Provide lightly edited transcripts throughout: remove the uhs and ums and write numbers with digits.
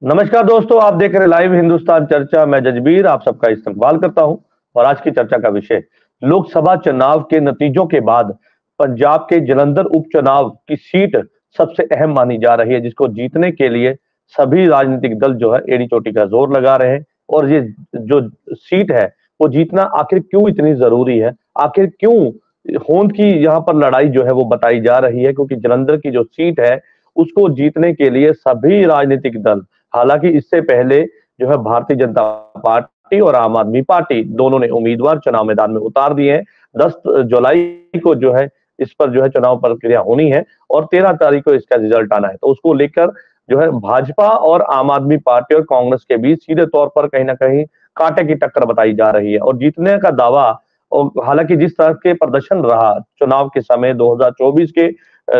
नमस्कार दोस्तों, आप देख रहे हैं लाइव हिंदुस्तान चर्चा। मैं जजबीर आप सबका इस्तकबाल करता हूं और आज की चर्चा का विषय लोकसभा चुनाव के नतीजों के बाद पंजाब के जालंधर उपचुनाव की सीट सबसे अहम मानी जा रही है, जिसको जीतने के लिए सभी राजनीतिक दल जो है एड़ी चोटी का जोर लगा रहे हैं। और ये जो सीट है वो जीतना आखिर क्यों इतनी जरूरी है, आखिर क्यों होंद की यहाँ पर लड़ाई जो है वो बताई जा रही है, क्योंकि जालंधर की जो सीट है उसको जीतने के लिए सभी राजनीतिक दल, हालांकि इससे पहले जो है भारतीय जनता पार्टी और आम आदमी पार्टी दोनों ने उम्मीदवार चुनाव मैदान में उतार दिए हैं। 10 जुलाई को जो है इस पर जो है चुनाव प्रक्रिया होनी है और 13 तारीख को इसका रिजल्ट आना है। तो उसको लेकर जो है भाजपा और आम आदमी पार्टी और कांग्रेस के बीच सीधे तौर पर कहीं ना कहीं कांटे की टक्कर बताई जा रही है और जीतने का दावा। और हालांकि जिस तरह के प्रदर्शन रहा चुनाव के समय 2024 के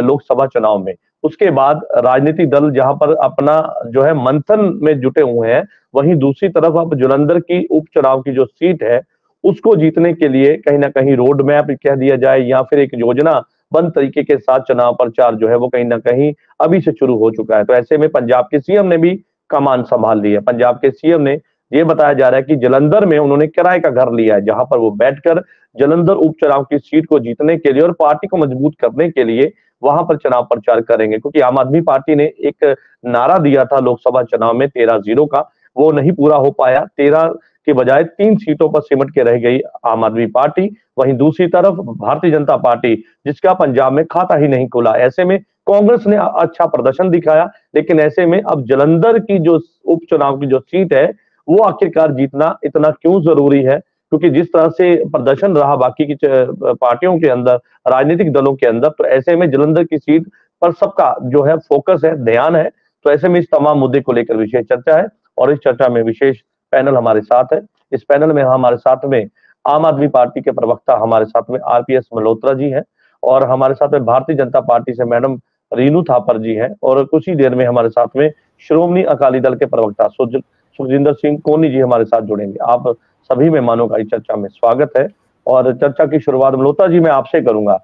लोकसभा चुनाव में, उसके बाद राजनीतिक दल जहां पर अपना जो है मंथन में जुटे हुए हैं, वहीं दूसरी तरफ अब जालंधर की उपचुनाव की जो सीट है उसको जीतने के लिए कहीं ना कहीं रोड मैप कह दिया जाए या फिर एक योजना बंद तरीके के साथ चुनाव प्रचार जो है वो कहीं ना कहीं अभी से शुरू हो चुका है। तो ऐसे में पंजाब के सीएम ने भी कमान संभाल ली है। पंजाब के सीएम ने ये बताया जा रहा है कि जालंधर में उन्होंने किराए का घर लिया है, जहां पर वो बैठकर जालंधर उपचुनाव की सीट को जीतने के लिए और पार्टी को मजबूत करने के लिए वहां पर चुनाव प्रचार करेंगे। क्योंकि आम आदमी पार्टी ने एक नारा दिया था लोकसभा चुनाव में 13-0 का, वो नहीं पूरा हो पाया। 13 के बजाय 3 सीटों पर सिमट के रह गई आम आदमी पार्टी। वहीं दूसरी तरफ भारतीय जनता पार्टी, जिसका पंजाब में खाता ही नहीं खुला, ऐसे में कांग्रेस ने अच्छा प्रदर्शन दिखाया। लेकिन ऐसे में अब जालंधर की जो उपचुनाव की जो सीट है वो आखिरकार जीतना इतना क्यों जरूरी है, क्योंकि जिस तरह से प्रदर्शन रहा बाकी की पार्टियों के अंदर, राजनीतिक दलों के अंदर, तो ऐसे में जालंधर की सीट पर सबका जो है फोकस है, ध्यान है। तो ऐसे में इस तमाम मुद्दे को लेकर विशेष चर्चा है और इस चर्चा में विशेष पैनल हमारे साथ है। इस पैनल में हमारे साथ में आम आदमी पार्टी के प्रवक्ता हमारे साथ में आरपीएस मल्होत्रा जी हैं और हमारे साथ में भारतीय जनता पार्टी से मैडम रीनू थापर जी हैं और कुछ ही देर में हमारे साथ में श्रोमणी अकाली दल के प्रवक्ता सुखजिंदर सिंह कोनी जी हमारे साथ जुड़ेंगे। आप सभी मेहमानों का इस चर्चा में स्वागत है और चर्चा की शुरुआत मल्होत्रा जी मैं आपसे करूंगा।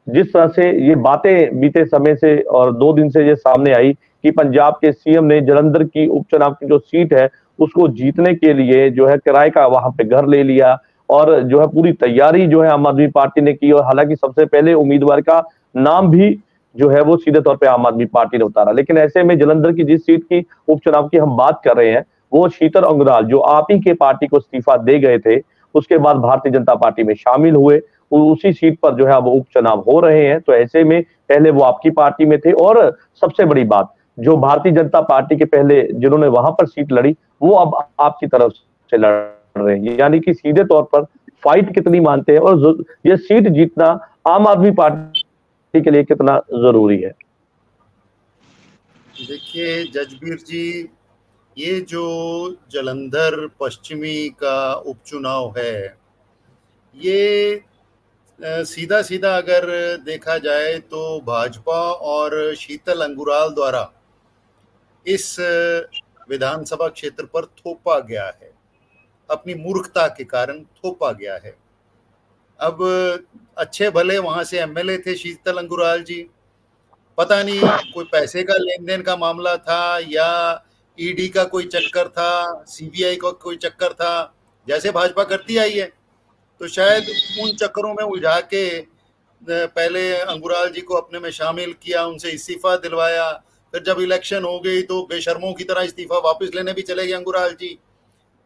जिस तरह से ये बातें बीते समय से और 2 दिन से ये सामने आई कि पंजाब के सीएम ने जालंधर की उपचुनाव की जो सीट है उसको जीतने के लिए जो है किराए का वहां पे घर ले लिया और जो है पूरी तैयारी जो है आम आदमी पार्टी ने की, और हालांकि सबसे पहले उम्मीदवार का नाम भी जो है वो सीधे तौर पे आम आदमी पार्टी ने उतारा। लेकिन ऐसे में जालंधर की जिस सीट की उपचुनाव की हम बात कर रहे हैं वो शीतल अंगराल, जो आप ही के पार्टी को इस्तीफा दे गए थे, उसके बाद भारतीय जनता पार्टी में शामिल हुए, उसी सीट पर जो है अब उपचुनाव हो रहे हैं। तो ऐसे में पहले वो आपकी पार्टी में थे और सबसे बड़ी बात, जो भारतीय जनता पार्टी के पहले जिन्होंने वहां पर सीट लड़ी वो अब आपकी तरफ से लड़ रहे हैं, यानी कि सीधे तौर पर फाइट कितनी मानते हैं और ये सीट जीतना आम आदमी पार्टी के लिए कितना जरूरी है। देखिए जजबीर जी, ये जो जालंधर पश्चिमी का उपचुनाव है, ये सीधा सीधा अगर देखा जाए तो भाजपा और शीतल अंगुराल द्वारा इस विधानसभा क्षेत्र पर थोपा गया है, अपनी मूर्खता के कारण थोपा गया है। अब अच्छे भले वहां से एमएलए थे शीतल अंगुराल जी, पता नहीं कोई पैसे का लेन देन का मामला था या ईडी का कोई चक्कर था, सीबीआई का कोई चक्कर था, जैसे भाजपा करती आई है, तो शायद उन चक्करों में उलझा के पहले अंगुराल जी को अपने में शामिल किया, उनसे इस्तीफा दिलवाया, फिर जब इलेक्शन हो गई तो बेशर्मों की तरह इस्तीफा वापस लेने भी चले गए अंगुराल जी।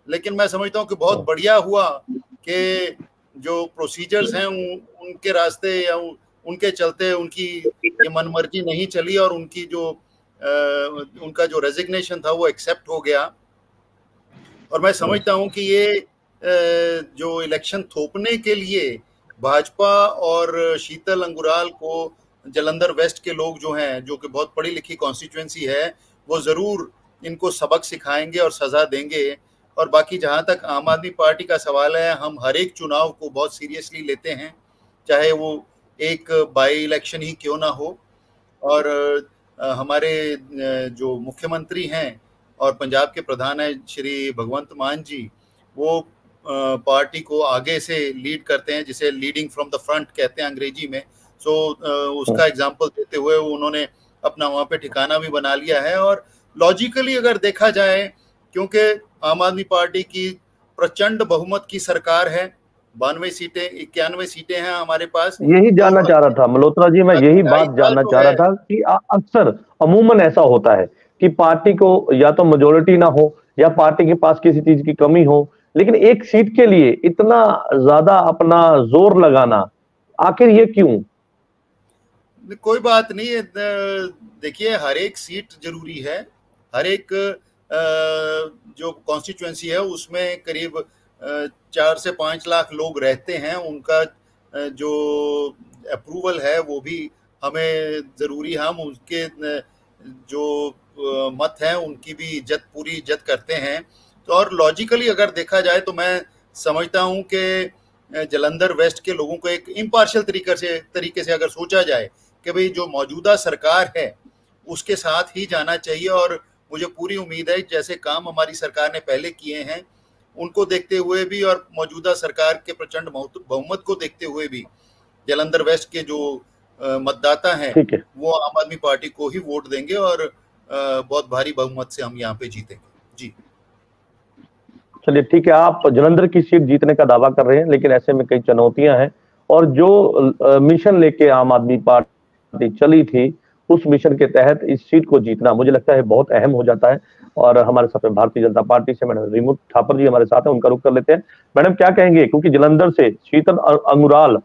लेकिन मैं समझता हूँ कि बहुत बढ़िया हुआ कि जो प्रोसीजर्स हैं उनके रास्ते या उनके चलते उनकी ये मनमर्जी नहीं चली और उनकी जो उनका जो रेजिग्नेशन था वो एक्सेप्ट हो गया। और मैं समझता हूँ कि ये जो इलेक्शन थोपने के लिए भाजपा और शीतल अंगुराल को जालंधर वेस्ट के लोग जो हैं, जो कि बहुत पढ़ी लिखी कॉन्स्टिट्यूएंसी है, वो जरूर इनको सबक सिखाएंगे और सजा देंगे। और बाकी जहाँ तक आम आदमी पार्टी का सवाल है, हम हर एक चुनाव को बहुत सीरियसली लेते हैं, चाहे वो एक बाई इलेक्शन ही क्यों ना हो। और हमारे जो मुख्यमंत्री हैं और पंजाब के प्रधान है श्री भगवंत मान जी, वो पार्टी को आगे से लीड करते हैं, जिसे लीडिंग फ्रॉम द फ्रंट कहते हैं अंग्रेजी में। सो उसका एग्जाम्पल देते हुए उन्होंने अपना वहाँ पे ठिकाना भी बना लिया है और लॉजिकली अगर देखा जाए, क्योंकि आम आदमी पार्टी की प्रचंड बहुमत की सरकार है, 92 सीटें 91 सीटें हैं हमारे पास। यही जानना चाह रहा था मल्होत्रा जी, मैं यही ढाई बात साल जानना जो चाह रहा है, था कि अक्सर अमूमन ऐसा होता है कि पार्टी को या तो मेजोरिटी ना हो या पार्टी के पास किसी चीज की कमी हो, लेकिन एक सीट के लिए इतना ज्यादा अपना जोर लगाना, आखिर ये क्यों? कोई बात नहीं है। देखिए, हर एक सीट जरूरी है। हर एक जो कॉन्स्टिट्यूएंसी है उसमें करीब 4 से 5 लाख लोग रहते हैं। उनका जो अप्रूवल है वो भी हमें जरूरी है। हम उनके जो मत हैं उनकी भी पूरी इज्जत करते हैं। तो और लॉजिकली अगर देखा जाए तो मैं समझता हूं कि जालंधर वेस्ट के लोगों को एक इम्पार्शियल तरीके से अगर सोचा जाए कि भाई जो मौजूदा सरकार है उसके साथ ही जाना चाहिए। और मुझे पूरी उम्मीद है जैसे काम हमारी सरकार ने पहले किए हैं उनको देखते हुए भी और मौजूदा सरकार के प्रचंड बहुमत को देखते हुए भी जालंधर वेस्ट के जो मतदाता हैं वो आम आदमी पार्टी को ही वोट देंगे और बहुत भारी बहुमत से हम यहाँ पे जीतेंगे। जी चलिए ठीक है, आप जालंधर की सीट जीतने का दावा कर रहे हैं, लेकिन ऐसे में कई चुनौतियां हैं और जो मिशन लेके आम आदमी पार्टी चली थी उस मिशन के तहत इस सीट को जीतना मुझे लगता है बहुत अहम हो जाता है। और हमारे साथ में भारतीय जनता पार्टी से मैडम रीमू थापर जी हमारे साथ हैं, उनका रुख कर लेते हैं। मैडम क्या कहेंगे, क्योंकि जालंधर से शीतल अंगुराल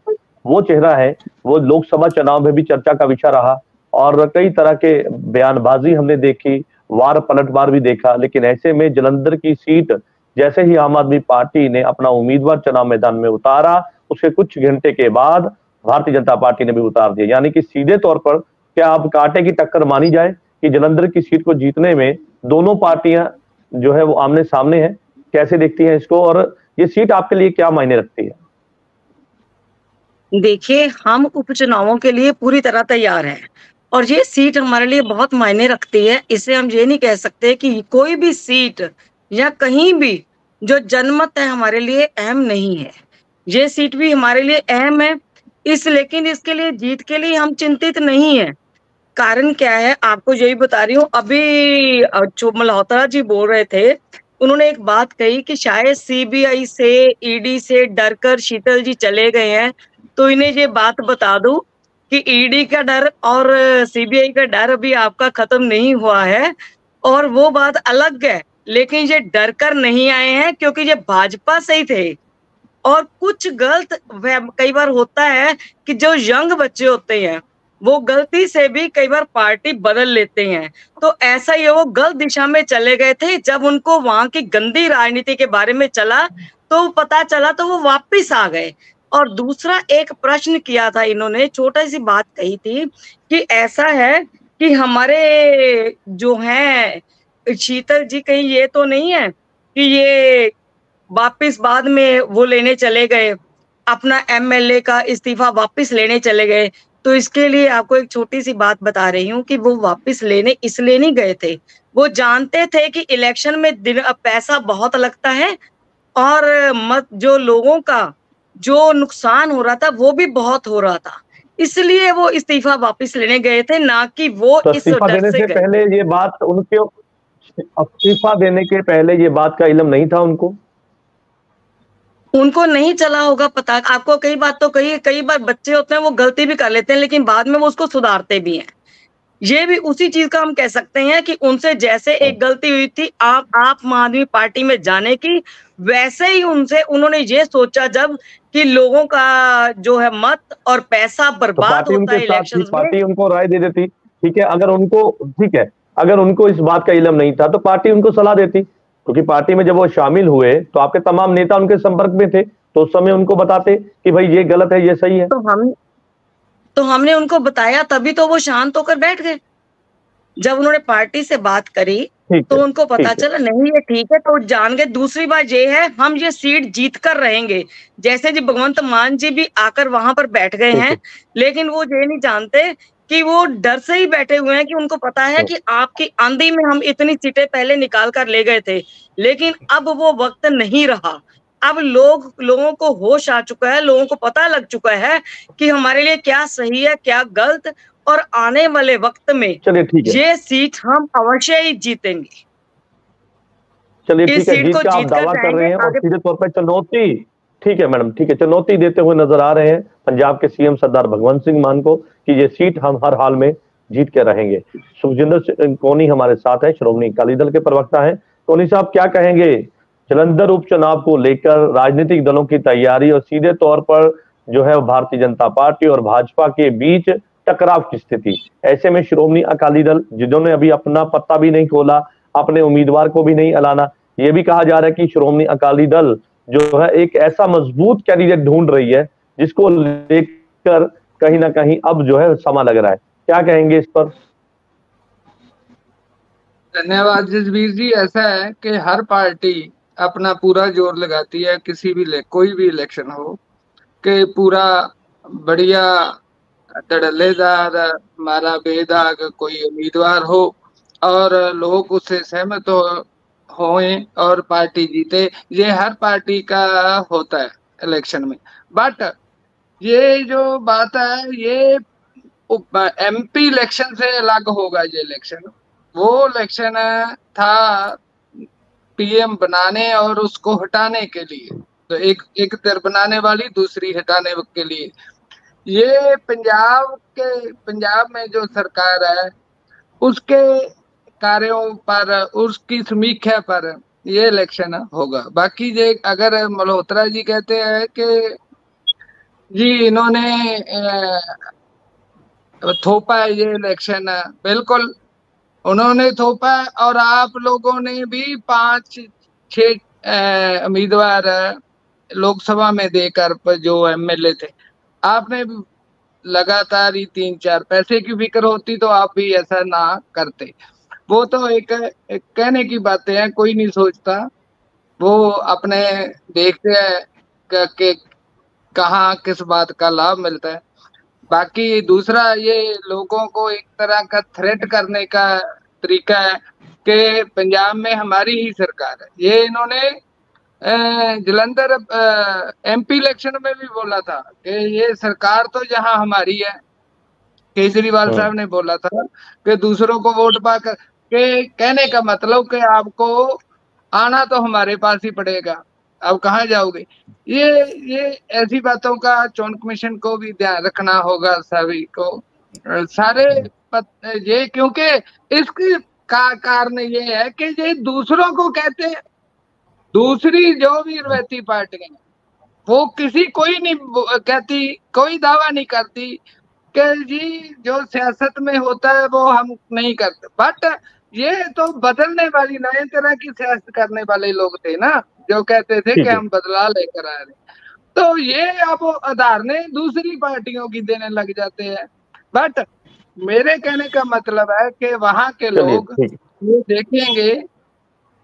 वो चेहरा है, वो लोकसभा चुनाव में भी चर्चा का विषय रहा और कई तरह के बयानबाजी हमने देखी, वार पलटवार भी देखा, लेकिन ऐसे में जालंधर की सीट जैसे ही आम आदमी पार्टी ने अपना उम्मीदवार चुनाव मैदान में उतारा उसके कुछ घंटे के बाद भारतीय जनता पार्टी ने भी उतार दिया। यानी कि सीधे तौर पर क्या अब कांटे की टक्कर मानी जाए कि जालंधर की सीट को जीतने में दोनों पार्टियां जो है वो आमने सामने हैं? कैसे देखती हैं इसको और ये सीट आपके लिए क्या मायने रखती है? देखिए, हम उपचुनावों के लिए पूरी तरह तैयार हैं और ये सीट हमारे लिए बहुत मायने रखती है। इसे हम ये नहीं कह सकते कि कोई भी सीट या कहीं भी जो जनमत है हमारे लिए अहम नहीं है। ये सीट भी हमारे लिए अहम है, लेकिन इसके लिए जीत के लिए हम चिंतित नहीं है। कारण क्या है आपको यही बता रही हूँ। अभी जो मल्होत्रा जी बोल रहे थे, उन्होंने एक बात कही कि शायद सीबीआई से, ईडी से डर कर शीतल जी चले गए हैं। तो इन्हें ये बात बता दूं कि ईडी का डर और सीबीआई का डर अभी आपका खत्म नहीं हुआ है और वो बात अलग है। लेकिन ये डर कर नहीं आए हैं क्योंकि ये भाजपा से ही थे और कुछ गलत कई बार होता है कि जो यंग बच्चे होते हैं वो गलती से भी कई बार पार्टी बदल लेते हैं। तो ऐसा ही वो गलत दिशा में चले गए थे। जब उनको वहां की गंदी राजनीति के बारे में चला तो पता चला तो वो वापिस आ गए। और दूसरा एक प्रश्न किया था इन्होंने, छोटा सी बात कही थी कि ऐसा है कि हमारे जो हैं शीतल जी कहीं ये तो नहीं है कि ये वापिस बाद में वो लेने चले गए, अपना एमएलए का इस्तीफा वापिस लेने चले गए। तो इसके लिए आपको एक छोटी सी बात बता रही हूँ कि वो वापिस लेने इसलिए नहीं गए थे, वो जानते थे कि इलेक्शन में पैसा बहुत लगता है और मत जो लोगों का जो नुकसान हो रहा था वो भी बहुत हो रहा था, इसलिए वो इस्तीफा वापिस लेने गए थे, ना कि वो तो इस डर से गए। पहले ये बात उनके इस्तीफा देने के पहले ये बात का इल्म नहीं था उनको नहीं चला होगा पता। आपको कई बात तो कई बार बच्चे होते हैं वो गलती भी कर लेते हैं लेकिन बाद में वो उसको सुधारते भी हैं। ये भी उसी चीज का हम कह सकते हैं कि उनसे जैसे एक गलती हुई थी आप आम आदमी पार्टी में जाने की, वैसे ही उन्होंने ये सोचा जब कि लोगों का जो है मत और पैसा बर्बाद होता है इलेक्शन में। पार्टी उनको राय दे देती, ठीक है, अगर उनको इस बात का इल्म नहीं था तो पार्टी उनको सलाह देती, क्योंकि पार्टी में जब वो शामिल हुए तो आपके तमाम नेता उनके संपर्क में थे, तो उस समय उनको बताते कि भाई ये गलत है, ये सही है। तो हमने उनको बताया, तभी तो वो शांत होकर बैठ गए। जब उन्होंने पार्टी से बात करी तो उनको पता चला नहीं ये ठीक है, तो जान गए। दूसरी बात ये है हम ये सीट जीत कर रहेंगे। जैसे जी भगवंत मान जी भी आकर वहां पर बैठ गए हैं, लेकिन वो ये नहीं जानते कि वो डर से ही बैठे हुए हैं कि उनको पता है कि आपकी आंधी में हम इतनी सीटें पहले निकाल कर ले गए थे, लेकिन अब वो वक्त नहीं रहा। अब लोगों को होश आ चुका है, लोगों को पता लग चुका है कि हमारे लिए क्या सही है क्या गलत, और आने वाले वक्त में चलिए ठीक है, ये सीट हम अवश्य ही जीतेंगे। चलिए इस ठीक है, सीट जीत को का आप जीत कर दावा कर जाएंगे रहे हैं और आगे। सीधे तौर पर चुनौती, ठीक है मैडम, ठीक है, चुनौती देते हुए नजर आ रहे हैं पंजाब के सीएम सरदार भगवंत सिंह मान को कि ये सीट हम हर हाल में जीत के रहेंगे। सुखजिंदर कोनी हमारे साथ है, श्रोमणी अकाली दल के प्रवक्ता हैं। कोनी साहब क्या कहेंगे जलंधर उपचुनाव को लेकर, राजनीतिक दलों की तैयारी और सीधे तौर पर जो है भारतीय जनता पार्टी और भाजपा के बीच टकराव की स्थिति। ऐसे में श्रोमणी अकाली दल जिन्होंने अभी अपना पत्ता भी नहीं खोला, अपने उम्मीदवार को भी नहीं ऐलाना, ये भी कहा जा रहा है कि श्रोमणी अकाली दल जो है एक ऐसा मजबूत कैंडिडेट ढूंढ रही है जिसको लेकर कहीं ना कहीं अब जो है समा लग रहा है। क्या कहेंगे इस पर? धन्यवाद जसवीर जी। ऐसा है कि हर पार्टी अपना पूरा जोर लगाती है, किसी भी कोई भी इलेक्शन हो, कि पूरा बढ़िया धड़ल्लेदार मारा बेदाग कोई उम्मीदवार हो और लोग उससे सहमत होए और पार्टी जीते। ये हर पार्टी का होता है इलेक्शन में। बट ये जो बात है ये एमपी इलेक्शन से अलग होगा। ये इलेक्शन वो इलेक्शन था पीएम बनाने और उसको हटाने के लिए, तो एक तरफ बनाने वाली, दूसरी हटाने के लिए। ये पंजाब में जो सरकार है उसके कार्यों पर, उसकी समीक्षा पर ये इलेक्शन होगा। बाकी ये अगर मल्होत्रा जी कहते हैं कि जी इन्होंने थोपा है ये इलेक्शन, बिल्कुल उन्होंने थोपा और आप लोगों ने भी 5-6 उम्मीदवार लोकसभा में देकर जो एमएलए थे, आपने लगातार ही 3-4, पैसे की फिक्र होती तो आप भी ऐसा ना करते। वो तो एक कहने की बातें हैं, कोई नहीं सोचता, वो अपने देखते हैं कि कहाँ किस बात का लाभ मिलता है। बाकी दूसरा ये लोगों को एक तरह का थ्रेट करने का तरीका है कि पंजाब में हमारी ही सरकार है। ये इन्होंने जलंधर एमपी इलेक्शन में भी बोला था कि ये सरकार तो जहां हमारी है। केजरीवाल साहब ने बोला था कि दूसरों को वोट पाकर के, कहने का मतलब कि आपको आना तो हमारे पास ही पड़ेगा, अब कहाँ जाओगे। ये ऐसी बातों का चुनाव कमीशन को भी ध्यान रखना होगा सभी को, सारे ये, क्योंकि इसके कारण ये है कि ये दूसरों को कहते हैं, दूसरी जो भी रवायती पार्टियां वो कोई नहीं कहती, कोई दावा नहीं करती कि जी जो सियासत में होता है वो हम नहीं करते। बट ये तो बदलने वाली नए तरह की सियासत करने वाले लोग थे ना, जो कहते थे कि हम बदलाव लेकर आ रहे, तो ये अब उदाहरणें दूसरी पार्टियों की देने लग जाते हैं। बट मेरे कहने का मतलब है कि वहां के लोग ये देखेंगे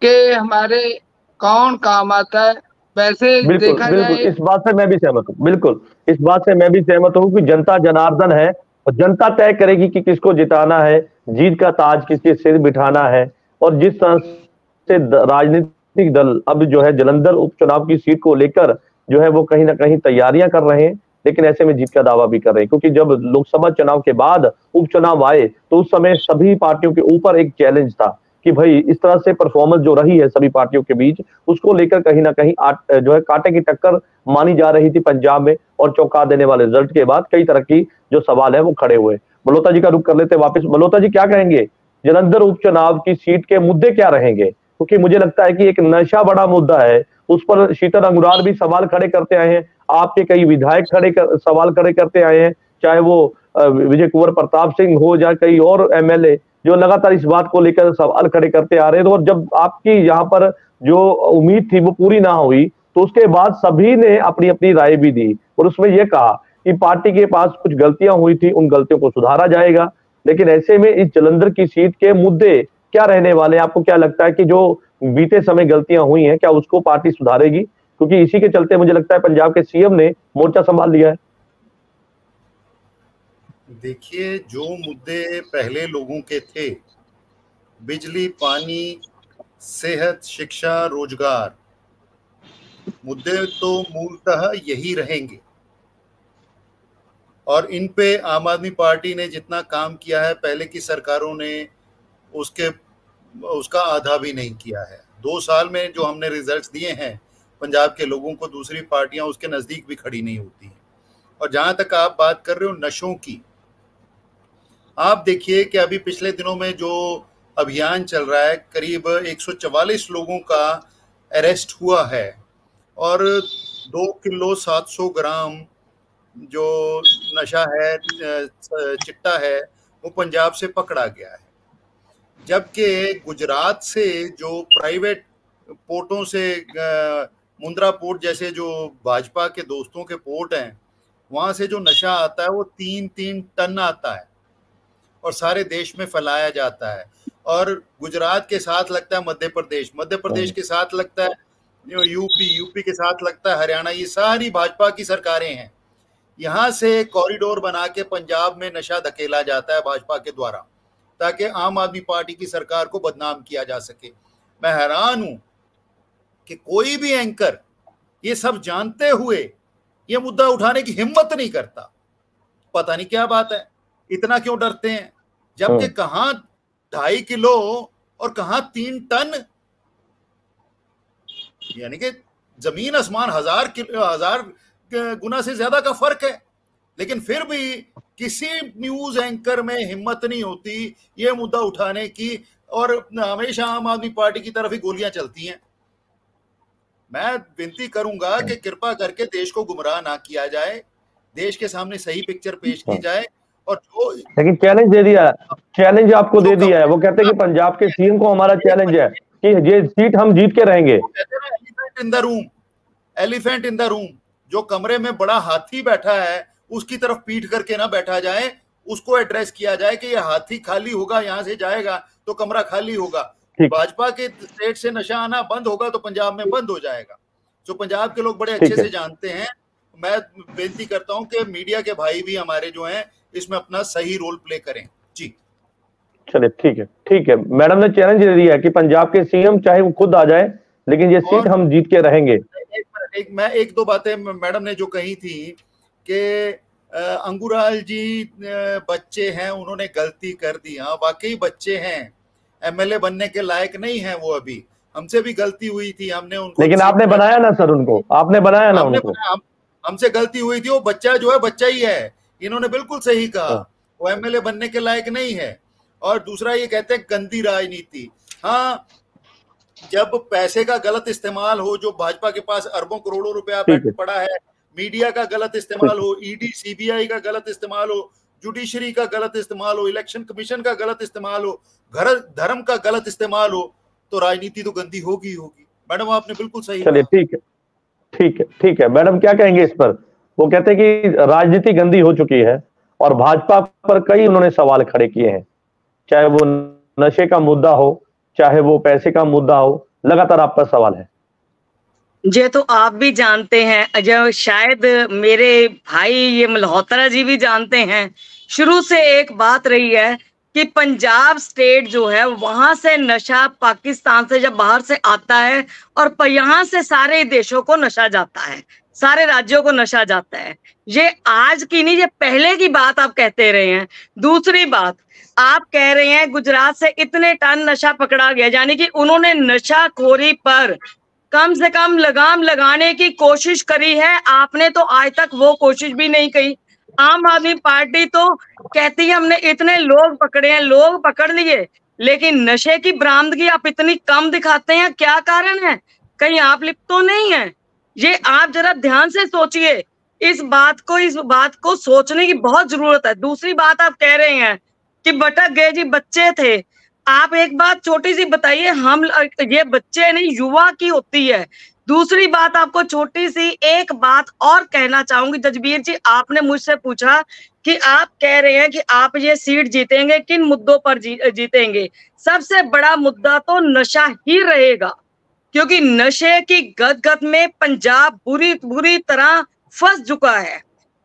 कि हमारे कौन काम आता है। वैसे देखा बिल्कुल, जाए, इस बात से मैं भी सहमत हूँ, बिल्कुल इस बात से मैं भी सहमत हूँ कि जनता जनार्दन है और जनता तय करेगी कि किसको जिताना है, जीत का ताज किसके सिर बिठाना है। और जिस तरह से राजनीतिक दल अब जो है जलंधर उपचुनाव की सीट को लेकर जो है वो कहीं ना कहीं तैयारियां कर रहे हैं, लेकिन ऐसे में जीत का दावा भी कर रहे हैं, क्योंकि जब लोकसभा चुनाव के बाद उपचुनाव आए तो उस समय सभी पार्टियों के ऊपर एक चैलेंज था कि भाई इस तरह से परफॉर्मेंस जो रही है सभी पार्टियों के बीच, उसको लेकर कहीं ना कहीं जो है कांटे की टक्कर मानी जा रही थी पंजाब में। और चौंका देने वाले रिजल्ट के बाद कई तरह की जो सवाल है वो खड़े हुए। मल्होत्रा जी का रुख कर लेते वापस। मल्होत्रा जी क्या कहेंगे, जलंधर उपचुनाव की सीट के मुद्दे क्या रहेंगे? क्योंकि मुझे लगता है कि एक नशा बड़ा मुद्दा है, उस पर शीतल अंगुरार भी सवाल खड़े करते आए हैं, आपके कई विधायक सवाल खड़े करते आए हैं, चाहे वो विजय कुंवर प्रताप सिंह हो या कई और एमएलए जो लगातार इस बात को लेकर सवाल खड़े करते आ रहे हैं। और जब आपकी यहाँ पर जो उम्मीद थी वो पूरी ना हुई तो उसके बाद सभी ने अपनी अपनी राय भी दी और उसमें यह कहा कि पार्टी के पास कुछ गलतियां हुई थी, उन गलतियों को सुधारा जाएगा। लेकिन ऐसे में इस जलंधर की सीट के मुद्दे क्या रहने वाले हैं? आपको क्या लगता है कि जो बीते समय गलतियां हुई हैं क्या उसको पार्टी सुधारेगी? क्योंकि इसी के चलते मुझे लगता है पंजाब के सीएम ने मोर्चा संभाल लिया है। देखिए, जो मुद्दे पहले लोगों के थे, बिजली, पानी, सेहत, शिक्षा, रोजगार, मुद्दे तो मूलतः यही रहेंगे। और इन पे आम आदमी पार्टी ने जितना काम किया है पहले की सरकारों ने उसका आधा भी नहीं किया है। 2 साल में जो हमने रिजल्ट्स दिए हैं पंजाब के लोगों को, दूसरी पार्टियां उसके नजदीक भी खड़ी नहीं होती हैं। और जहां तक आप बात कर रहे हो नशों की, आप देखिए कि अभी पिछले दिनों में जो अभियान चल रहा है, करीब 144 लोगों का अरेस्ट हुआ है और 2 किलो 700 ग्राम जो नशा है, चिट्टा है, वो पंजाब से पकड़ा गया है। जबकि गुजरात से जो प्राइवेट पोर्टों से, मुंद्रा पोर्ट जैसे जो भाजपा के दोस्तों के पोर्ट हैं, वहां से जो नशा आता है वो 3-3 टन आता है और सारे देश में फैलाया जाता है। और गुजरात के साथ लगता है मध्य प्रदेश, मध्य प्रदेश के साथ लगता है यूपी के साथ लगता है हरियाणा। ये सारी भाजपा की सरकारें हैं। यहाँ से कॉरिडोर बना के पंजाब में नशा धकेला जाता है भाजपा के द्वारा, ताकि आम आदमी पार्टी की सरकार को बदनाम किया जा सके। मैं हैरान हूं कि कोई भी एंकर ये सब जानते हुए ये मुद्दा उठाने की हिम्मत नहीं करता। पता नहीं क्या बात है, इतना क्यों डरते हैं, जबकि कहां 2.5 किलो और कहां 3 टन, यानी कि जमीन आसमान, 1000 गुना से ज्यादा का फर्क है। लेकिन फिर भी किसी न्यूज एंकर में हिम्मत नहीं होती ये मुद्दा उठाने की, और हमेशा आम आदमी पार्टी की तरफ ही गोलियां चलती हैं। मैं विनती करूंगा कि कृपा करके देश को गुमराह ना किया जाए, देश के सामने सही पिक्चर पेश की जाए। और जो लेकिन चैलेंज दे दिया, चैलेंज आपको दे दिया है। वो कहते हैं कि पंजाब के सीएम को हमारा चैलेंज है कि ये सीट हम जीत के रहेंगे। Elephant in the room, elephant in the room, जो कमरे में बड़ा हाथी बैठा है उसकी तरफ पीठ करके ना बैठा जाए, उसको एड्रेस किया जाए कि ये हाथी खाली होगा, यहाँ से जाएगा तो कमरा खाली होगा। भाजपा के स्टेट से नशा आना बंद होगा तो पंजाब में बंद हो जाएगा, जो पंजाब के लोग बड़े अच्छे से जानते हैं। मैं बेनती करता हूं कि मीडिया के भाई भी हमारे जो हैं इसमें अपना सही रोल प्ले करें। जी चलिए, ठीक है। मैडम ने चैलेंज दे दिया कि पंजाब के सीएम चाहे वो खुद आ जाए, लेकिन ये सीट हम जीत के रहेंगे। मैं 1-2 बातें मैडम ने जो कही थी कि अंगुराल जी बच्चे हैं, उन्होंने गलती कर दी। हाँ, वाकई बच्चे हैं, एमएलए बनने के लायक नहीं है वो। अभी हमसे भी गलती हुई थी, हमने उनको, लेकिन आपने बनाया ना सर उनको, आपने बनाया ना उनको। हमसे गलती हुई थी। वो बच्चा जो है बच्चा ही है, इन्होंने बिल्कुल सही कहा, वो एमएलए बनने के लायक नहीं है। और दूसरा ये कहते हैं गंदी राजनीति। हाँ, जब पैसे का गलत इस्तेमाल हो, जो भाजपा के पास अरबों करोड़ों रुपया पड़ा है, मीडिया का गलत इस्तेमाल हो, ईडी सीबीआई का गलत इस्तेमाल हो, जुडिशरी का गलत इस्तेमाल हो, इलेक्शन कमीशन का गलत इस्तेमाल हो, धर्म का गलत इस्तेमाल हो, तो राजनीति तो गंदी होगी होगी। मैडम आपने बिल्कुल सही। चलिए, ठीक है। मैडम क्या कहेंगे इस पर? वो कहते हैं कि राजनीति गंदी हो चुकी है और भाजपा पर कई उन्होंने सवाल खड़े किए हैं, चाहे वो नशे का मुद्दा हो, चाहे वो पैसे का मुद्दा हो, लगातार आप पर सवाल है। ये तो आप भी जानते हैं, जो शायद मेरे भाई ये मल्होत्रा जी भी जानते हैं, शुरू से एक बात रही है कि पंजाब स्टेट जो है वहां से नशा पाकिस्तान से जब बाहर से आता है और यहाँ से सारे देशों को नशा जाता है, सारे राज्यों को नशा जाता है। ये आज की नहीं, ये पहले की बात आप कहते रहे हैं। दूसरी बात, आप कह रहे हैं गुजरात से इतने टन नशा पकड़ा गया, यानी कि उन्होंने नशाखोरी पर कम से कम लगाम लगाने की कोशिश करी है। आपने तो आज तक वो कोशिश भी नहीं की। आम आदमी पार्टी तो कहती है हमने इतने लोग पकड़े हैं, लोग पकड़ लिए, लेकिन नशे की बरामदगी आप इतनी कम दिखाते हैं, क्या कारण है? कहीं आप लिप्त तो नहीं है? ये आप जरा ध्यान से सोचिए, इस बात को सोचने की बहुत जरूरत है। दूसरी बात, आप कह रहे हैं कि भटक गए जी, बच्चे थे। आप एक बात छोटी सी बताइए, हम ये बच्चे नहीं, युवा की होती है। दूसरी बात, आपको छोटी सी एक बात और कहना चाहूंगी। जजबीर जी, आपने मुझसे पूछा कि आप कह रहे हैं कि आप ये सीट जीतेंगे, किन मुद्दों पर जीतेंगे? सबसे बड़ा मुद्दा तो नशा ही रहेगा, क्योंकि नशे की गदगद में पंजाब बुरी तरह फंस चुका है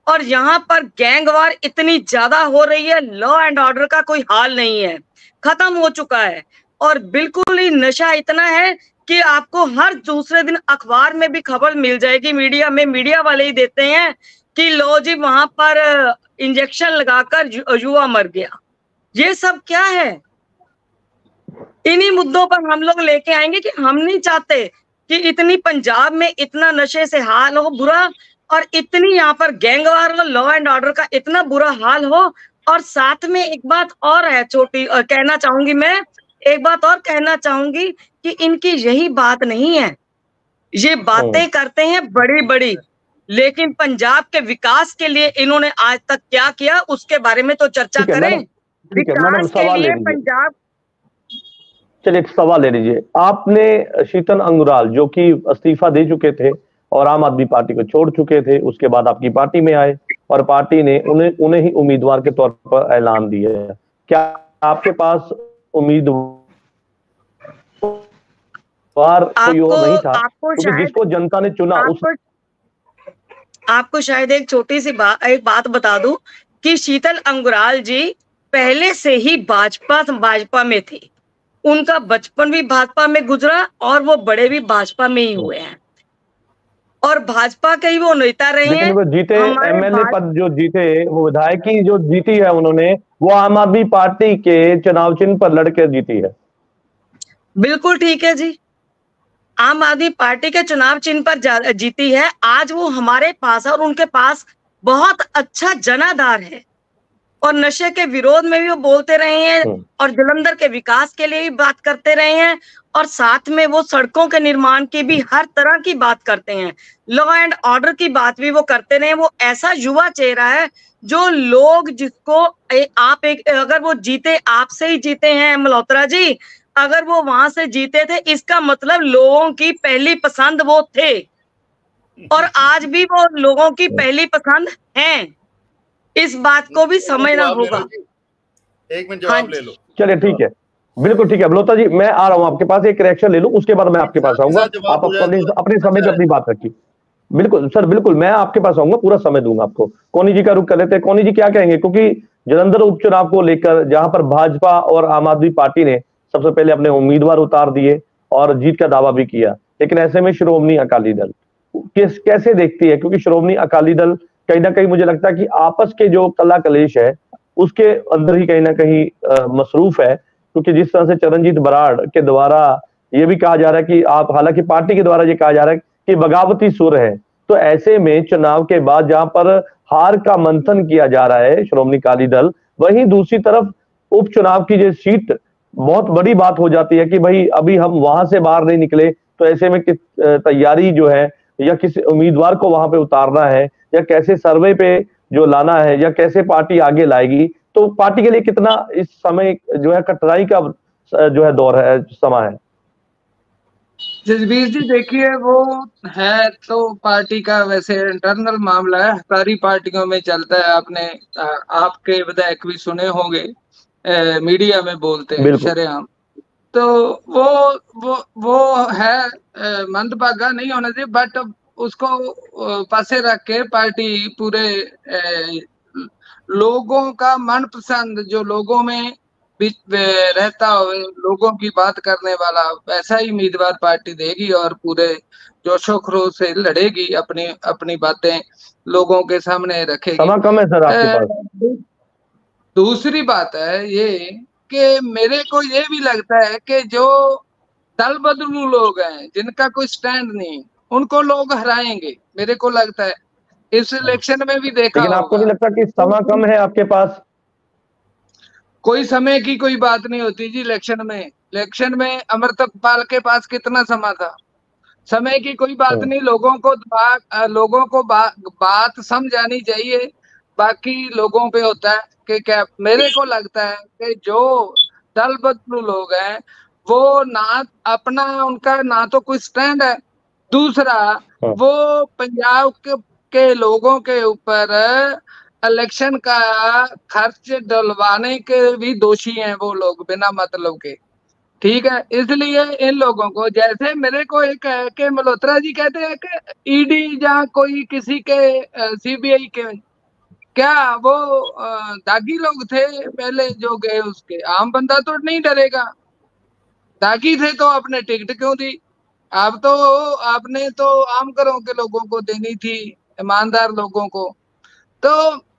और यहाँ पर गैंगवार इतनी ज्यादा हो रही है, लॉ एंड ऑर्डर का कोई हाल नहीं है, खत्म हो चुका है। और बिल्कुल ही नशा इतना है कि आपको हर दूसरे दिन अखबार में भी खबर मिल जाएगी, मीडिया में, मीडिया वाले ही देते हैं कि लो जी वहां पर इंजेक्शन लगाकर युवा मर गया। ये सब क्या है? इन्हीं मुद्दों पर हम लोग लेके आएंगे कि हम नहीं चाहते कि इतनी पंजाब में इतना नशे से हाल हो बुरा, और इतनी यहाँ पर गैंगवार और लॉ एंड ऑर्डर का इतना बुरा हाल हो। और साथ में एक बात और है छोटी, कहना चाहूंगी मैं, एक बात और कहना चाहूंगी कि इनकी यही बात नहीं है, ये बातें करते हैं बड़ी बड़ी, लेकिन पंजाब के विकास के लिए इन्होंने आज तक क्या किया उसके बारे में तो चर्चा करें। विकास के लिए पंजाब, चलिए एक सवाल ले लीजिए। आपने शीतल अंगुराल जो कि इस्तीफा दे चुके थे और आम आदमी पार्टी को छोड़ चुके थे, उसके बाद आपकी पार्टी में आए और पार्टी ने उन्हें ही उम्मीदवार के तौर पर ऐलान दिया है। क्या आपके पास उम्मीदवार कोई और नहीं था? क्योंकि जिसको जनता ने चुना आपको शायद एक छोटी सी एक बात बता दूं कि शीतल अंगुराल जी पहले से ही भाजपा में थी। उनका बचपन भी भाजपा में गुजरा और वो बड़े भी भाजपा में ही हुए हैं और भाजपा के ही वो नेता रहे हैं। लेकिन वो जीते, एमएलए पद जो जीते, वो विधायकी जो जीती है उन्होंने, वो आम आदमी पार्टी के चुनाव चिन्ह पर लड़कर जीती है। बिल्कुल ठीक है जी, आम आदमी पार्टी के चुनाव चिन्ह पर जीती है। आज वो हमारे पास है और उनके पास बहुत अच्छा जनाधार है और नशे के विरोध में भी वो बोलते रहे हैं और जलंधर के विकास के लिए भी बात करते रहे हैं और साथ में वो सड़कों के निर्माण की भी हर तरह की बात करते हैं, लॉ एंड ऑर्डर की बात भी वो करते रहे। वो ऐसा युवा चेहरा है जो लोग जिसको आप एक, अगर वो जीते, आपसे ही जीते हैं मल्होत्रा जी, अगर वो वहां से जीते थे इसका मतलब लोगों की पहली पसंद वो थे और आज भी वो लोगों की पहली पसंद हैं। इस बात को भी समझना होगा। एक मिनट जवाब ले लो। चलिए ठीक है, बिल्कुल ठीक है मल्होत्रा जी, मैं आ रहा हूं आपके पास, एक रिएक्शन ले लूं, उसके बाद मैं आपके पास आऊंगा। आप अपने समय पे अपनी बात रखिए। बिल्कुल सर, बिल्कुल मैं आपके पास आऊंगा, पूरा समय दूंगा आपको। कोनी जी का रुख कर लेते हैं। कोनी जी क्या कहेंगे? क्योंकि जलंधर उपचुनाव को लेकर जहां पर भाजपा और आम आदमी पार्टी ने सबसे पहले अपने उम्मीदवार उतार दिए और जीत का दावा भी किया, लेकिन ऐसे में श्रोमणी अकाली दल कैसे देखती है? क्योंकि श्रोमणी अकाली दल कहीं ना कहीं मुझे लगता है कि आपस के जो कला कलेश है उसके अंदर ही कहीं ना कहीं मसरूफ है। क्योंकि जिस तरह से चरणजीत बराड़ के द्वारा ये भी कहा जा रहा है कि आप, हालांकि पार्टी के द्वारा ये कहा जा रहा है कि बगावती सुर है, तो ऐसे में चुनाव के बाद जहां पर हार का मंथन किया जा रहा है श्रोमणी अकाली दल, वहीं दूसरी तरफ उपचुनाव की जो सीट बहुत बड़ी बात हो जाती है कि भाई अभी हम वहां से बाहर नहीं निकले, तो ऐसे में किस तैयारी जो है या किसी उम्मीदवार को वहां पे उतारना है या कैसे सर्वे पे जो लाना है या कैसे पार्टी आगे लाएगी, तो पार्टी के लिए कितना इस समय जो है कठिनाई का जो है दौर है, समय है। जसबीर जी देखिए, वो है तो पार्टी का वैसे इंटरनल मामला है, सारी पार्टियों में चलता है। आपने आपके विधायक भी सुने होंगे, मीडिया में बोलते हैं शरेआम, तो वो है मंदभागा नहीं होना चाहिए, बट उसको पासे रख के पार्टी पूरे लोगों का मनपसंद, जो लोगों में रहता हो, लोगों की बात करने वाला, वैसा ही उम्मीदवार पार्टी देगी और पूरे जोशो खरोश से लड़ेगी, अपनी बातें लोगों के सामने रखेगी। समय कम है सर आपके पास। दूसरी बात है ये कि मेरे को ये भी लगता है कि जो दल बदलू लोग हैं जिनका कोई स्टैंड नहीं, उनको लोग हराएंगे, मेरे को लगता है। इस इलेक्शन में भी देखा, लेकिन आपको नहीं लगता कि समय कम है आपके पास? कोई समय की कोई बात नहीं होती जी इलेक्शन में। इलेक्शन में अमृतपाल के पास कितना समय था? समय की कोई बात नहीं। लोगों को बात समझ आनी चाहिए, बाकी लोगों पे होता है कि क्या। मेरे को लगता है कि जो दल बदलू लोग हैं वो ना अपना, उनका ना तो कोई स्टैंड है, दूसरा वो पंजाब के लोगों के ऊपर इलेक्शन का खर्च डलवाने के भी दोषी हैं वो लोग, बिना मतलब के। ठीक है, इसलिए इन लोगों को, जैसे मेरे को एक है कि मल्होत्रा जी कहते हैं कि ईडी या कोई किसी के सीबीआई के, क्या वो दागी लोग थे पहले जो गए, उसके आम बंदा तो नहीं डरेगा। दागी थे तो आपने टिकट क्यों दी? आपने तो आम घरों के लोगों को देनी थी, ईमानदार लोगों को। तो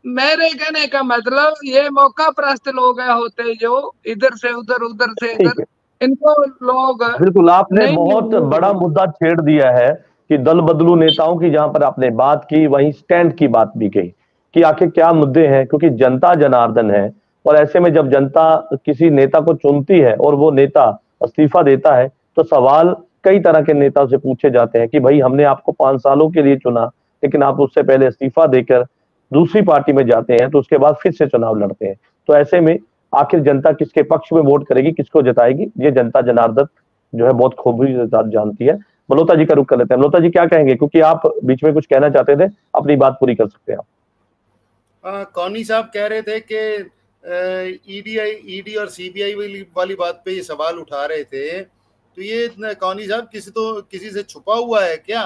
मेरे कहने का मतलब ये मौका प्रस्त लोग होते जो इधर से उधर उधर से ठीक इधर, है, इनको लोग बिल्कुल आपने नहीं बहुत मिलने बड़ा देंगे। मुद्दा छेड़ दिया है कि दल बदलू नेताओं की, जहां पर आपने बात की वहीं स्टैंड की बात भी कही कि आखिर क्या मुद्दे हैं, क्योंकि जनता जनार्दन है। और ऐसे में जब जनता किसी नेता को चुनती है और वो नेता इस्तीफा देता है, तो सवाल कई तरह के नेताओं से पूछे जाते हैं कि भाई हमने आपको 5 सालों के लिए चुना, लेकिन आप उससे पहले इस्तीफा देकर दूसरी पार्टी में जाते हैं, तो उसके बाद फिर से चुनाव लड़ते हैं। तो ऐसे में आखिर जनता किसके पक्ष में वोट करेगी, किसको जिताएगी, ये जनता जनार्दन जो है बहुत खूबी से जानती है। मल्होत्रा जी का रुख कर लेते हैं। मल्होत्रा जी क्या कहेंगे, क्योंकि आप बीच में कुछ कहना चाहते थे, अपनी बात पूरी कर सकते हैं आप। कौनी साहब कह रहे थे कि ईडी और सीबीआई वाली बात पे ये सवाल उठा रहे थे, तो ये कौनी साहब किसी से छुपा हुआ है क्या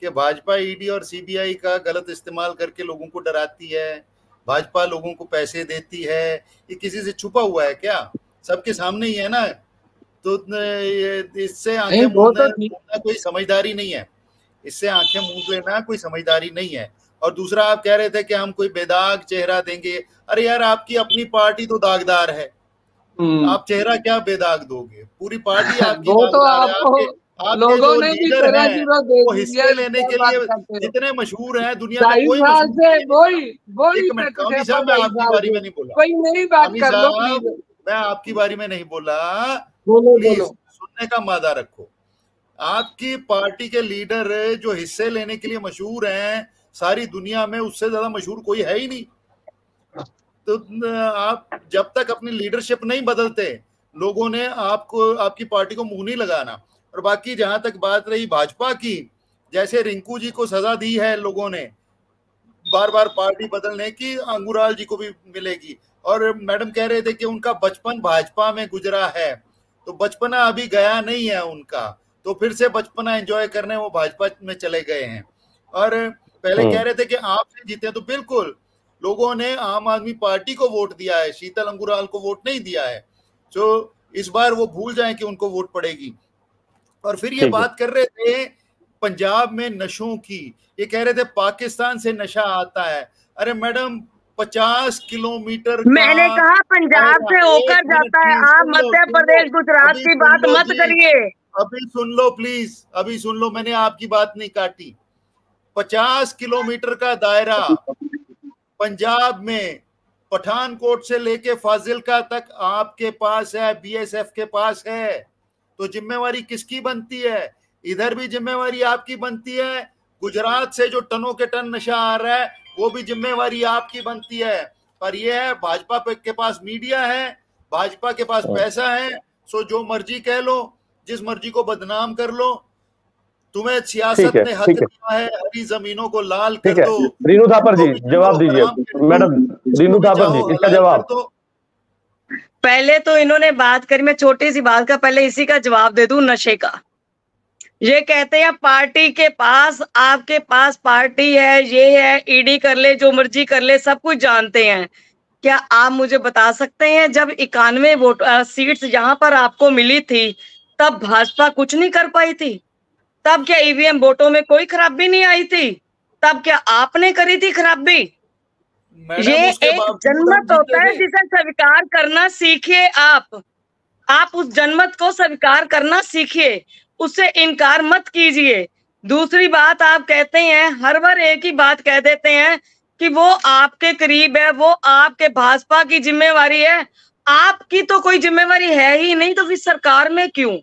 कि भाजपा ईडी और सीबीआई का गलत इस्तेमाल करके लोगों को डराती है, भाजपा लोगों को पैसे देती है, ये किसी से छुपा हुआ है क्या? सबके सामने ही है ना। तो इससे आंखें मूंदना कोई समझदारी नहीं है, इससे आंखें मूंद लेना कोई समझदारी नहीं है। और दूसरा आप कह रहे थे कि हम कोई बेदाग चेहरा देंगे। अरे यार, आपकी अपनी पार्टी तो दागदार है, आप चेहरा क्या बेदाग दोगे? पूरी पार्टी आपकी वो तो दागदार है। आपको लोगों ने भी तेरा जीरो दे वो दिया, हिस्से लेने के लिए जितने मशहूर हैं दुनिया में, कोई वही मैं कौनी साहब, मैं आपकी बारी में नहीं बोला, कोई नई बात कर लो प्लीज। मैं आपकी बारी में नहीं बोला, प्लीज सुनने का मादा रखो। आपकी पार्टी के लीडर जो हिस्से लेने के लिए मशहूर हैं सारी दुनिया में, उससे ज्यादा मशहूर कोई है ही नहीं। तो आप जब तक अपनी लीडरशिप नहीं बदलते, लोगों ने आपको, आपकी पार्टी को मुंह नहीं लगाना। और बाकी जहां तक बात रही भाजपा की, जैसे रिंकू जी को सजा दी है लोगों ने बार बार पार्टी बदलने की, अंगुराल जी को भी मिलेगी। और मैडम कह रहे थे कि उनका बचपन भाजपा में गुजरा है, तो बचपना अभी गया नहीं है उनका, तो फिर से बचपना एंजॉय करने वो भाजपा में चले गए हैं। और पहले कह रहे थे कि आपसे जीते, तो बिल्कुल लोगों ने आम आदमी पार्टी को वोट दिया है, शीतल अंगुराल को वोट नहीं दिया है। तो इस बार वो भूल जाएं कि उनको वोट पड़ेगी। और फिर ये बात कर रहे थे पंजाब में नशों की, ये कह रहे थे पाकिस्तान से नशा आता है। अरे मैडम, 50 किलोमीटर मैंने कहा पंजाब से होकर जाता है, आप मध्य प्रदेश गुजरात की बात मत करिए। अभी सुन लो प्लीज, अभी सुन लो, मैंने आपकी बात नहीं काटी। 50 किलोमीटर का दायरा पंजाब में, पठानकोट से लेके फाजिलका तक आपके पास है, बीएसएफ के पास है। तो जिम्मेवारी किसकी बनती है? इधर भी जिम्मेवारी आपकी बनती है, गुजरात से जो टनों के टन नशा आ रहा है वो भी जिम्मेवारी आपकी बनती है। पर यह है, भाजपा के पास मीडिया है, भाजपा के पास पैसा है, सो जो मर्जी कह लो, जिस मर्जी को बदनाम कर लो। तुम्हें सियासत ने हक दिया है, हरी जमीनों को लाल कर दो। रीनू थापर जी जवाब दीजिए। मैडम रीनू थापर जी, इसका जवाब। पहले तो इन्होंने बात करी, मैं छोटी सी बात का पहले इसी का जवाब दे दूं, नशे का। ये कहते हैं पार्टी के पास, आपके पास पार्टी है, ये है, ईडी कर ले, जो मर्जी कर ले, सब कुछ जानते हैं। क्या आप मुझे बता सकते हैं जब 91 वोट सीट्स यहाँ पर आपको मिली थी, तब भाजपा कुछ नहीं कर पाई थी? तब क्या ईवीएम वोटों में कोई खराबी नहीं आई थी? तब क्या आपने करी थी खराबी? ये एक जनमत होता है जिसे स्वीकार करना सीखिए। आप उस जनमत को स्वीकार करना सीखिए, उससे इनकार मत कीजिए। दूसरी बात, आप कहते हैं हर बार एक ही बात कह देते हैं कि वो आपके करीब है, वो आपके भाजपा की जिम्मेवारी है। आपकी तो कोई जिम्मेवारी है ही नहीं, तो फिर सरकार में क्यों?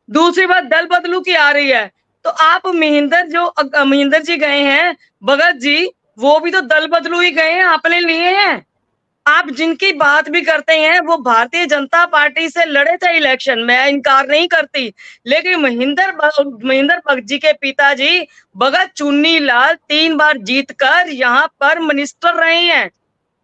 दूसरी बात, दल बदलू की आ रही है, तो आप महेंद्र जी गए हैं, भगत जी, वो भी तो दल बदलू ही गए हैं, अपने लिए हैं। आप जिनकी बात भी करते हैं वो भारतीय जनता पार्टी से लड़े थे इलेक्शन, मैं इनकार नहीं करती, लेकिन महेंद्र भगत जी के पिताजी भगत चुन्नी लाल 3 बार जीतकर यहाँ पर मिनिस्टर रहे हैं।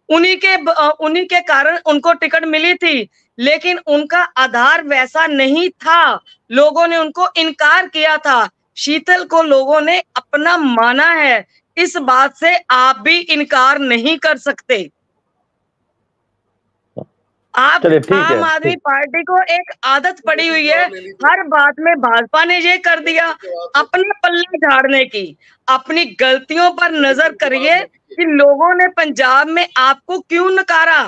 उन्हीं के कारण उनको टिकट मिली थी, लेकिन उनका आधार वैसा नहीं था, लोगों ने उनको इनकार किया था। शीतल को लोगों ने अपना माना है, इस बात से आप भी इनकार नहीं कर सकते। आप चलिए ठीक है, आम आदमी ठीक। पार्टी को एक आदत पड़ी हुई है हर बात में भाजपा ने ये कर दिया, अपना पल्ला झाड़ने की। अपनी गलतियों पर नजर करिए कि लोगों ने पंजाब में आपको क्यों नकारा।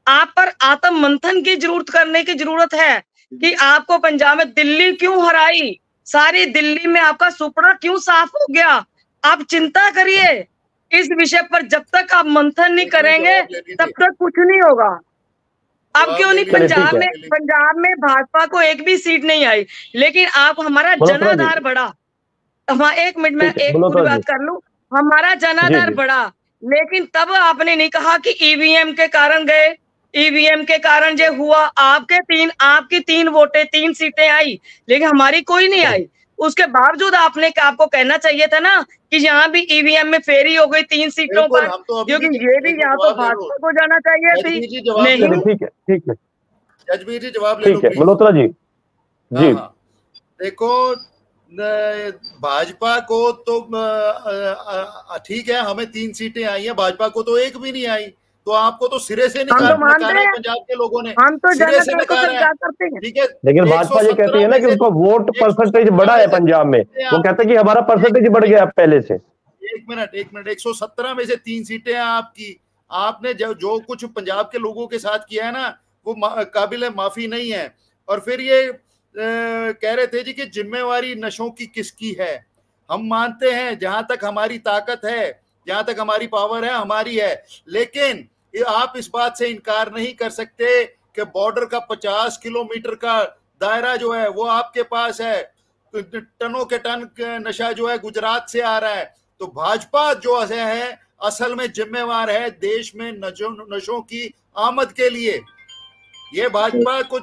आप पर आत्म मंथन की जरूरत करने की जरूरत है कि आपको पंजाब में दिल्ली क्यों हराई, सारी दिल्ली में आपका सुपड़ा क्यों साफ हो गया। आप चिंता करिए इस विषय पर। जब तक आप मंथन नहीं करेंगे तब तक कुछ नहीं होगा। अब क्यों नहीं चलिए, ठीक है। पंजाब में भाजपा को एक भी सीट नहीं आई, लेकिन आप हमारा मल्होत्रा जी, जनाधार बढ़ा। हाँ, एक मिनट में ठीक है, एक पूरी मल्होत्रा जी। बात कर लूं। हमारा जी, जनाधार जी। बढ़ा, लेकिन तब आपने नहीं कहा कि ईवीएम के कारण गए, ईवीएम के कारण जो हुआ। आपकी 3 वोटें 3 सीटें आई, लेकिन हमारी कोई नहीं आई। उसके बावजूद आपको कहना चाहिए था ना कि यहाँ भी ईवीएम में फेरी हो गई 3 सीटों बिल्कुल, पर, हम तो अभी क्योंकि भी ये भी यहाँ तो जवाब ले लो। भाजपा को जाना चाहिए थी। जजबीर जी जवाब ले नहीं, लो। ठीक है, ठीक है, जजबीर जी जवाब ले लो ठीक है, प्लीज। मल्होत्रा जी। हाँ जी, हाँ, देखो भाजपा को तो ठीक है, हमें 3 सीटें आई हैं, भाजपा को तो एक भी नहीं आई। तो आपको तो सिरे से हम तो नकारा मानते है हैं, पंजाब के लोगों ने, हम तो सिरे से जनता को नकारा है। स्वीकार करते हैं। ठीक है, लेकिन भाजपा ये कहती है ना कि उसका वोट परसेंटेज बढ़ा है पंजाब में। वो कहते हैं कि हमारा परसेंटेज बढ़ गया पहले से। एक मिनट 117 में से 3 सीटें हैं आपकी। आपने जो कुछ पंजाब के लोगों के साथ किया है ना, वो काबिल माफी नहीं है। और फिर ये कह रहे थे जी कि जिम्मेवारी नशों की किसकी है। हम मानते हैं जहां तक हमारी ताकत है, जहां तक हमारी पावर है, हमारी है। लेकिन आप इस बात से इनकार नहीं कर सकते कि बॉर्डर का 50 किलोमीटर का दायरा जो है वो आपके पास है। टनों के टन नशा जो है गुजरात से आ रहा है। तो भाजपा जो है असल में जिम्मेवार है देश में नशों की आमद के लिए। ये भाजपा को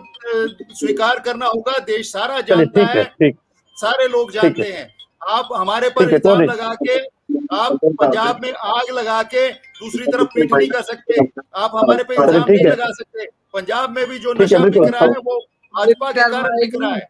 स्वीकार करना होगा। देश सारा जानता है, ठीक, सारे लोग जानते हैं। आप हमारे पर इल्जाम लगा के, आप पंजाब में आग लगा के दूसरी तरफ पीठ नहीं कर सकते। आप हमारे पे इल्जाम नहीं लगा सकते। पंजाब में भी जो नशा बिक रहा है वो भाजपा के कारण बिक रहा है।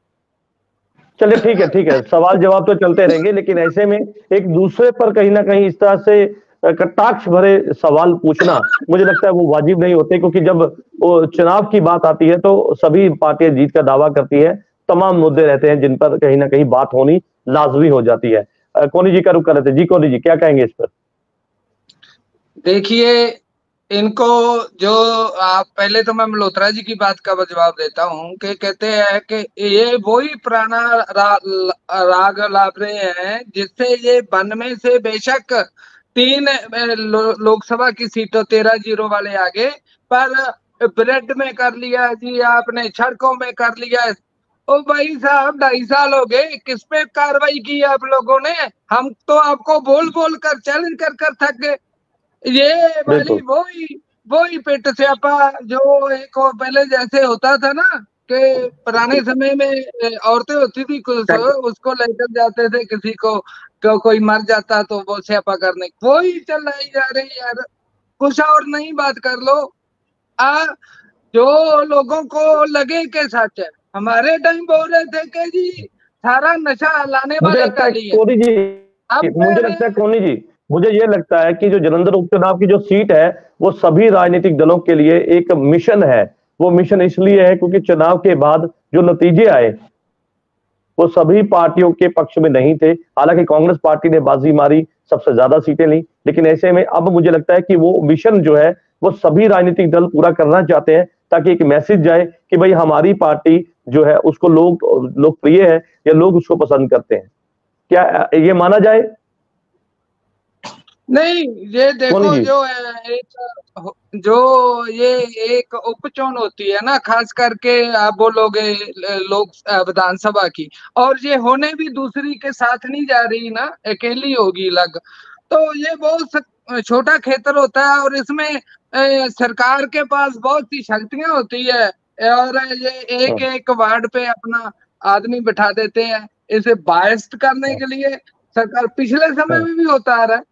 चलिए ठीक है, सवाल जवाब तो चलते रहेंगे, लेकिन ऐसे में एक दूसरे पर कहीं ना कहीं इस तरह से कटाक्ष भरे सवाल पूछना मुझे लगता है वो वाजिब नहीं होते, क्योंकि जब वो चुनाव की बात आती है तो सभी पार्टियां जीत का दावा करती है। तमाम मुद्दे रहते हैं जिन पर कहीं ना कहीं बात होनी लाजमी हो जाती है। कोनी जी का रुख कर रहे थे। जी कोनी जी, क्या कहेंगे इस पर? देखिए, इनको जो आप पहले तो मैं मल्होत्रा जी की बात का जवाब देता हूँ कि कहते हैं कि ये वही पुराना राग लाभ रहे हैं जिससे ये 92 से बेशक 3 लोकसभा की सीटों 13-0 वाले आगे, पर ब्रेड में कर लिया जी आपने, सड़कों में कर लिया। ओ भाई साहब 2.5 साल हो गए, किस पे कार्रवाई की आप लोगों ने? हम तो आपको बोल बोल कर चैलेंज कर कर थक गए। ये वाली वही पेट स्यापा जो एक और पहले जैसे होता था ना कि पुराने समय में औरतें होती थी कुछ, उसको लेकर जाते थे किसी को कोई मर जाता तो वो स्यापा करने, वही चलाई जा रही यार। कुछ और नहीं बात कर लो। जो लोगों को लगे के सच है, हमारे टाइम बोल रहे थे कि जी सारा नशा लाने वाले का लिया। मुझे लगता है कोनी जी, मुझे ये लगता है कि जो जालंधर उपचुनाव की जो सीट है वो सभी राजनीतिक दलों के लिए एक मिशन है। वो मिशन इसलिए है क्योंकि चुनाव के बाद जो नतीजे आए वो सभी पार्टियों के पक्ष में नहीं थे। हालांकि कांग्रेस पार्टी ने बाजी मारी, सबसे ज्यादा सीटें ली, लेकिन ऐसे में अब मुझे लगता है कि वो मिशन जो है वो सभी राजनीतिक दल पूरा करना चाहते हैं, ताकि एक मैसेज जाए कि भाई हमारी पार्टी जो है उसको लोकप्रिय है या लोग उसको पसंद करते हैं। क्या ये माना जाए? नहीं, ये देखो जो है एक उपचुनाव होती है ना, खास करके आप बोलोगे लोक विधानसभा की, और ये होने भी दूसरी के साथ नहीं जा रही ना, अकेली होगी अलग। तो ये बहुत छोटा क्षेत्र होता है और इसमें सरकार के पास बहुत सी शक्तियां होती है, और ये एक वार्ड पे अपना आदमी बिठा देते हैं इसे बायस्ड करने के लिए। सरकार पिछले समय में भी होता है,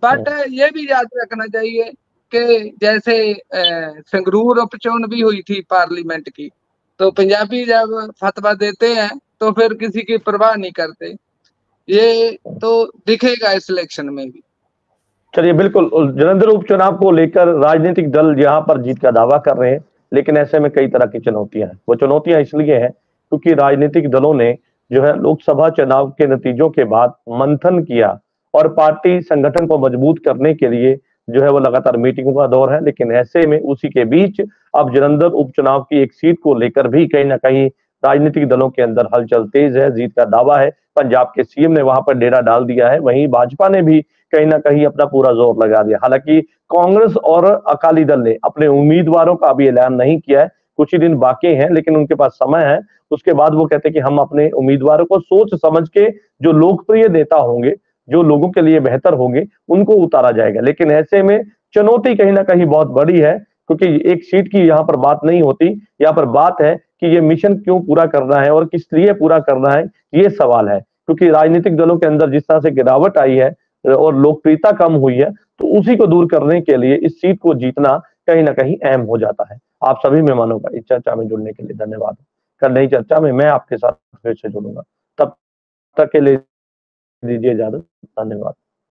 बट ये भी याद रखना चाहिए कि जैसे संगरूर उपचुनाव भी हुई थी पार्लियामेंट की, तो पंजाबी जब फतवा देते हैं तो फिर किसी की परवाह नहीं करते। ये तो दिखेगा इस इलेक्शन में भी। चलिए, बिल्कुल जालंधर उपचुनाव को लेकर राजनीतिक दल यहाँ पर जीत का दावा कर रहे हैं, लेकिन ऐसे में कई तरह की चुनौतियां हैं। वो चुनौतियां इसलिए हैं क्योंकि राजनीतिक दलों ने जो है लोकसभा चुनाव के नतीजों के बाद मंथन किया और पार्टी संगठन को मजबूत करने के लिए जो है वो लगातार मीटिंगों का दौर है। लेकिन ऐसे में उसी के बीच अब जालंधर उपचुनाव की एक सीट को लेकर भी कहीं ना कहीं राजनीतिक दलों के अंदर हलचल तेज है। जीत का दावा है, पंजाब के सीएम ने वहां पर डेरा डाल दिया है, वहीं भाजपा ने भी कहीं ना कहीं अपना पूरा जोर लगा दिया। हालांकि कांग्रेस और अकाली दल ने अपने उम्मीदवारों का अभी ऐलान नहीं किया है, कुछ ही दिन बाकी हैं, लेकिन उनके पास समय है। उसके बाद वो कहते हैं कि हम अपने उम्मीदवारों को सोच समझ के जो लोकप्रिय नेता होंगे, जो लोगों के लिए बेहतर होंगे, उनको उतारा जाएगा। लेकिन ऐसे में चुनौती कहीं ना कहीं बहुत बड़ी है, क्योंकि एक सीट की यहाँ पर बात नहीं होती, यहाँ पर बात है कि ये मिशन क्यों पूरा करना है और किस लिए पूरा करना है, ये सवाल है। क्योंकि राजनीतिक दलों के अंदर जिस तरह से गिरावट आई है और लोकप्रियता कम हुई है, तो उसी को दूर करने के लिए इस सीट को जीतना कहीं ना कहीं अहम हो जाता है। आप सभी मेहमानों का इस चर्चा में जुड़ने के लिए धन्यवाद। कल नई चर्चा में मैं आपके साथ फिर से जुड़ूंगा, तब तक के लिए दीजिए इजाजत। धन्यवाद।